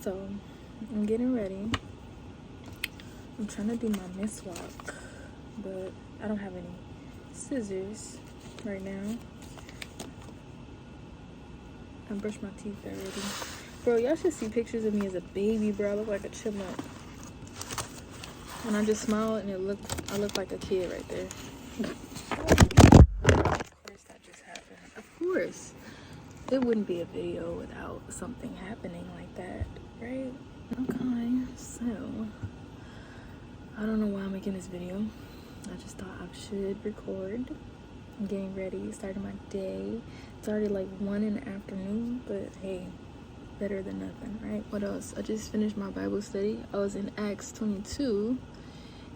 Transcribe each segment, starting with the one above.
So I'm getting ready. I'm trying to do my miswalk, but I don't have any scissors right now. I brushed my teeth already. Bro, y'all should see pictures of me as a baby, bro. I look like a chipmunk. And I just smile and I look like a kid right there. Of course that just happened. Of course. It wouldn't be a video without something happening like that, right? Okay, so I don't know why I'm making this video. I just thought I should record. I'm getting ready, starting my day. It's already like 1 in the afternoon, but hey, better than nothing, right? What else? I just finished my Bible study. I was in Acts 22,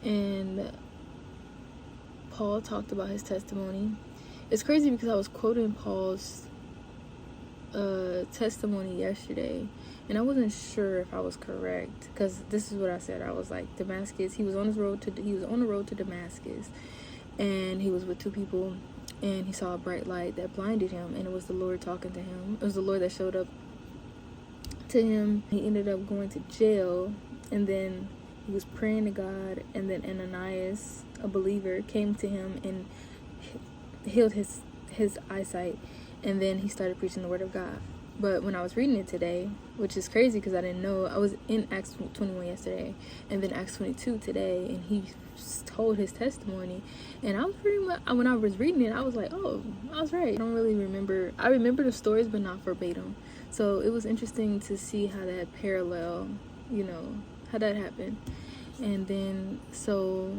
and Paul talked about his testimony. It's crazy because I was quoting Paul's testimony yesterday, and I wasn't sure if I was correct, because this is what I said. I was like, Damascus, he was on the road to Damascus, and he was with 2 people, and he saw a bright light that blinded him, and it was the Lord talking to him. It was the Lord that showed up to him. He ended up going to jail, and then he was praying to God, and then Ananias, a believer, came to him and healed his eyesight, and then he started preaching the word of God. But when I was reading it today, which is crazy because I didn't know, I was in Acts 21 yesterday, and then Acts 22 today, and he told his testimony, and I was pretty much, when I was reading it, I was like, oh, I was right. I don't really remember. I remember the stories, but not verbatim. So it was interesting to see how that parallel, how that happened. And then, so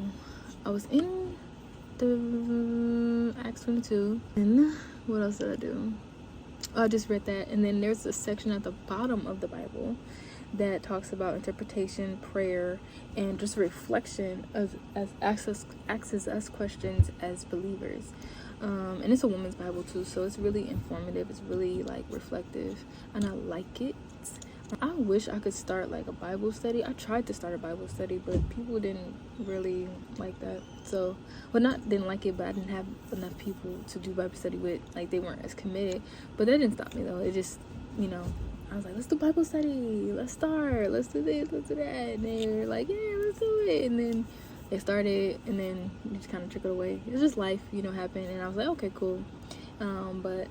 I was in the Acts 22, and what else did I do? I just read that, and then there's a section at the bottom of the Bible that talks about interpretation, prayer, and just reflection as asks us questions as believers. And it's a woman's Bible too, so it's really informative. It's really like reflective, and I like it. I wish I could start like a Bible study. I tried to start a Bible study, but people didn't really like that. So, well, not didn't like it, but I didn't have enough people to do Bible study with. Like, they weren't as committed. But that didn't stop me though. It just, I was like, let's do Bible study. Let's start. Let's do this. Let's do that. And they were like, yeah, let's do it. And then they started, and then it just kind of trickled away. It's just life, happened. And I was like, okay, cool. But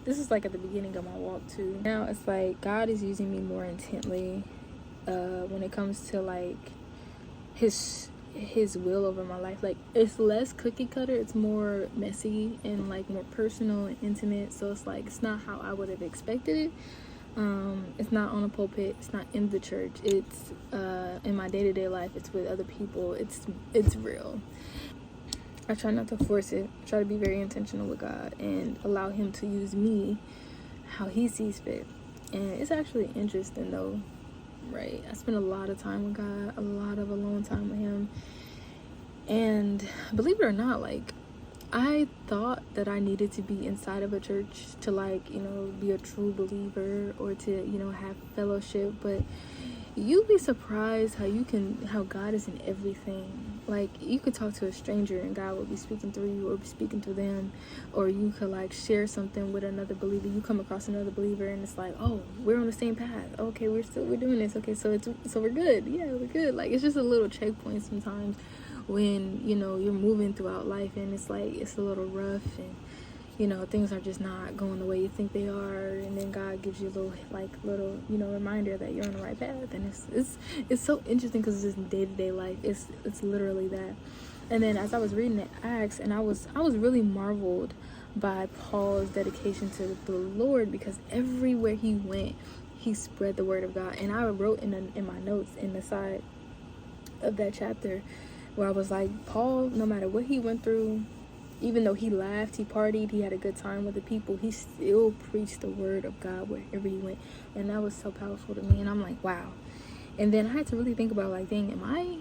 this is like at the beginning of my walk too. Now it's like God is using me more intently when it comes to like his will over my life. Like, it's less cookie cutter, it's more messy and like more personal and intimate. So it's like, it's not how I would have expected it. It's not on a pulpit, it's not in the church, it's in my day-to-day life, it's with other people. It's real. I try not to force it. I try to be very intentional with God and allow him to use me how he sees fit. And it's actually interesting though, right? I spend a lot of time with God, a lot of alone time with him. And believe it or not, like, I thought that I needed to be inside of a church to like, be a true believer or to, have fellowship. But you'd be surprised how God is in everything. Like, you could talk to a stranger and God will be speaking through you or be speaking through them. Or you could like share something with another believer. You come across another believer and it's like, oh, we're on the same path. Okay, we're doing this. Okay, so we're good. Yeah, we're good. Like, it's just a little checkpoint sometimes when, you're moving throughout life and it's like, it's a little rough and, things are just not going the way you think they are, and then God gives you a little reminder that you're on the right path. And it's so interesting because it's just day-to-day life. It's literally that. And then as I was reading the Acts, and I was really marveled by Paul's dedication to the Lord, because everywhere he went, he spread the word of God. And I wrote in my notes in the side of that chapter where I was like, Paul, no matter what he went through, even though he laughed, he partied, he had a good time with the people, he still preached the word of God wherever he went. And that was so powerful to me. And I'm like, wow. And then I had to really think about, like, dang, am I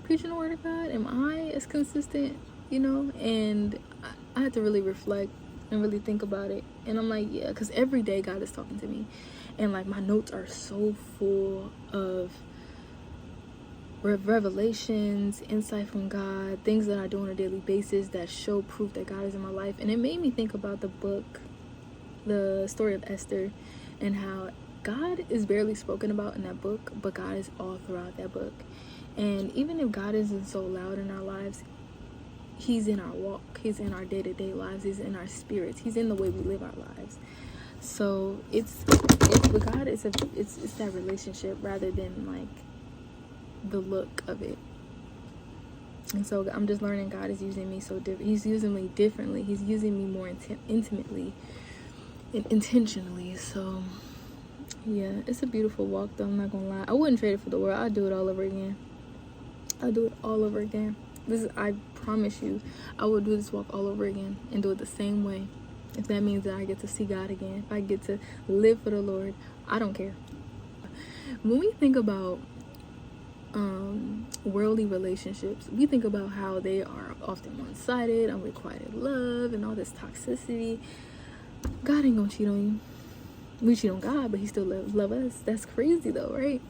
preaching the word of God? Am I as consistent? And I had to really reflect and really think about it. And I'm like, yeah, because every day God is talking to me. And like, my notes are so full of revelations, insight from God, things that I do on a daily basis that show proof that God is in my life. And it made me think about the story of Esther, and how God is barely spoken about in that book, but God is all throughout that book. And even if God isn't so loud in our lives, he's in our walk, he's in our day-to-day lives, he's in our spirits, he's in the way we live our lives. So it's with God, it's that relationship rather than like the look of it. And so I'm just learning God is using me so different. He's using me differently. He's using me more intimately and intentionally. So yeah, it's a beautiful walk though, I'm not gonna lie. I wouldn't trade it for the world. I'd do it all over again. I'll do it all over again. I promise you, I will do this walk all over again and do it the same way. If that means that I get to see God again, if I get to live for the Lord, I don't care. When we think about worldly relationships, we think about how they are often one-sided, unrequited love, and all this toxicity. God ain't gonna cheat on you. We cheat on God, but he still love us. That's crazy though, right?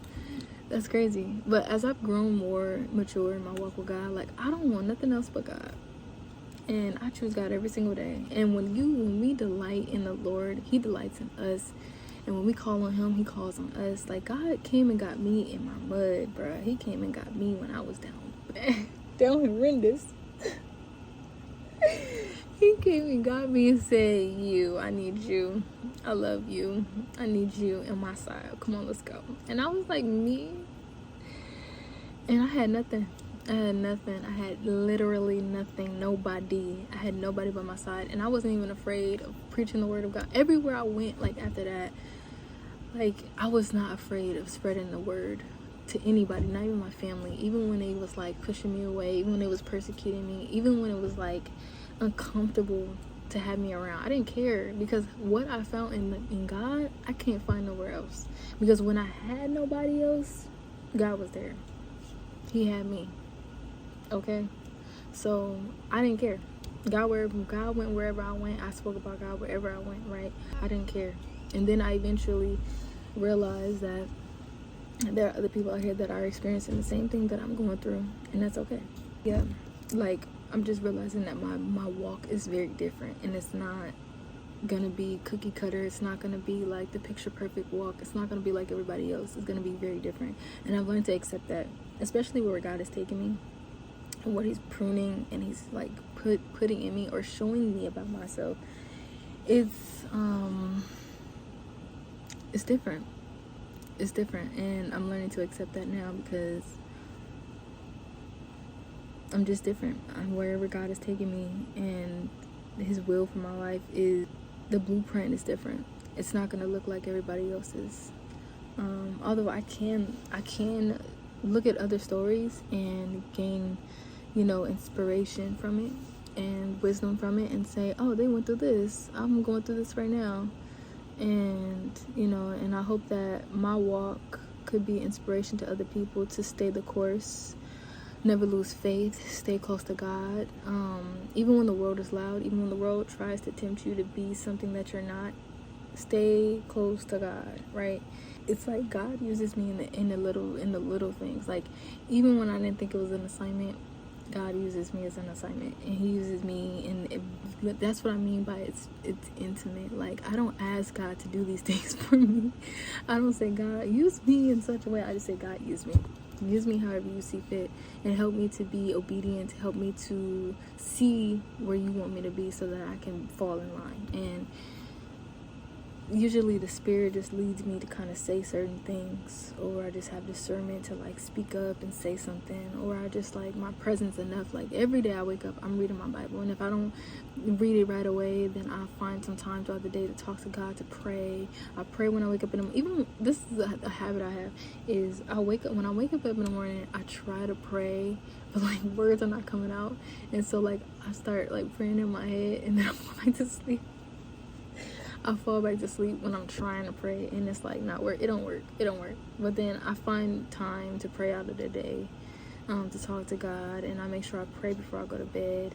That's crazy. But as I've grown more mature in my walk with God, like, I don't want nothing else but God. And I choose God every single day. And when we delight in the Lord, he delights in us. And when we call on him, he calls on us. Like, God came and got me in my mud, bruh. He came and got me when I was down horrendous. He came and got me and said, I need you. I love you. I need you in my side. Come on, let's go. And I was like, me? And I had nothing. I had literally nothing. Nobody. I had nobody by my side. And I wasn't even afraid of preaching the word of God. Everywhere I went, like, after that, like, I was not afraid of spreading the word to anybody, not even my family. Even when they was, like, pushing me away, even when they was persecuting me, even when it was, like, uncomfortable to have me around, I didn't care, because what I found in God, I can't find nowhere else. Because when I had nobody else, God was there. He had me. Okay, so I didn't care. God went wherever I went. I spoke about God wherever I went, right? I didn't care. And then I eventually realized that there are other people out here that are experiencing the same thing that I'm going through, and that's okay. Yeah, like, I'm just realizing that my walk is very different, and it's not gonna be cookie cutter. It's not gonna be like the picture perfect walk. It's not gonna be like everybody else. It's gonna be very different, and I've learned to accept that, especially where God is taking me and what he's pruning and he's like putting in me or showing me about myself. It's different. It's different, and I'm learning to accept that now, because I'm just different. Wherever God is taking me, and his will for my life, is the blueprint is different. It's not gonna look like everybody else's. Although I can look at other stories and gain, inspiration from it and wisdom from it, and say, oh, they went through this, I'm going through this right now. And and I hope that my walk could be inspiration to other people to stay the course, never lose faith, stay close to God. Even when the world is loud, even when the world tries to tempt you to be something that you're not, stay close to God, right? It's like God uses me in the little things. Like, even when I didn't think it was an assignment, God uses me as an assignment, and he uses me, and that's what I mean by it's intimate. Like, I don't ask God to do these things for me. I don't say, God, use me in such a way. I just say, God, use me however you see fit, and help me to be obedient, help me to see where you want me to be, so that I can fall in line. And usually the spirit just leads me to kind of say certain things, or I just have discernment to like speak up and say something, or I just like my presence enough. Like, every day I wake up, I'm reading my Bible, and if I don't read it right away, then I find some time throughout the day to talk to God, to pray. I pray when I wake up in the morning. Even this is a habit I have, is when I wake up in the morning, I try to pray, but like words are not coming out, and so like I start like praying in my head, and then I fall back to sleep. I fall back to sleep when I'm trying to pray, and it's like not work. It don't work. But then I find time to pray out of the day, to talk to God, and I make sure I pray before I go to bed.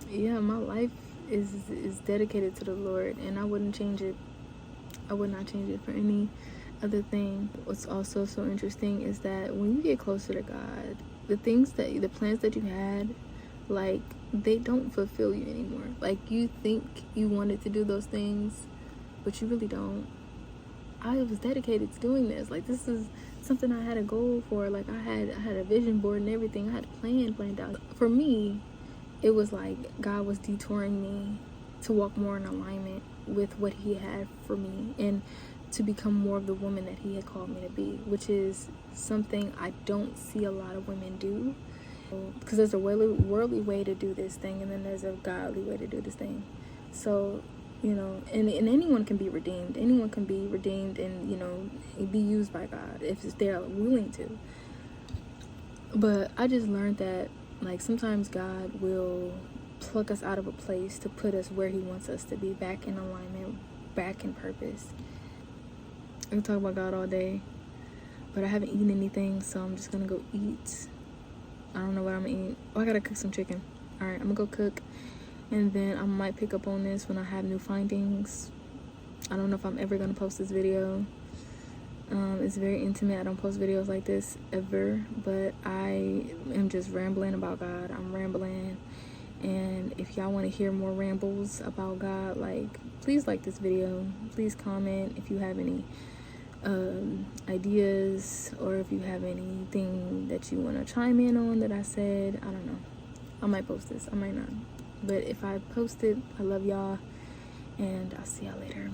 Yeah, my life is dedicated to the Lord, and I wouldn't change it. I would not change it for any other thing. What's also so interesting is that when you get closer to God, the plans that you had, like, they don't fulfill you anymore. Like, you think you wanted to do those things, but you really don't. I was dedicated to doing this. Like, this is something I had a goal for. Like, I had a vision board and everything. I had a plan planned out. For me, it was like God was detouring me to walk more in alignment with what he had for me, and to become more of the woman that he had called me to be, which is something I don't see a lot of women do. Because there's a worldly way to do this thing, and then there's a godly way to do this thing. So, you know, and anyone can be redeemed. Anyone can be redeemed and, you know, be used by God if they're willing to. But I just learned that, like, sometimes God will pluck us out of a place to put us where he wants us to be, back in alignment, back in purpose. I can talk about God all day, but I haven't eaten anything, so I'm just gonna go eat. I don't know what I'm gonna eat. Oh, I gotta cook some chicken. Alright, I'm gonna go cook, and then I might pick up on this when I have new findings. I don't know if I'm ever gonna post this video. It's very intimate. I don't post videos like this ever, but I am just rambling about God. I'm rambling, and if y'all want to hear more rambles about God, like, please like this video. Please comment if you have any ideas, or if you have anything that you want to chime in on that I said. I don't know. I might post this, I might not, but if I post it, I love y'all, and I'll see y'all later.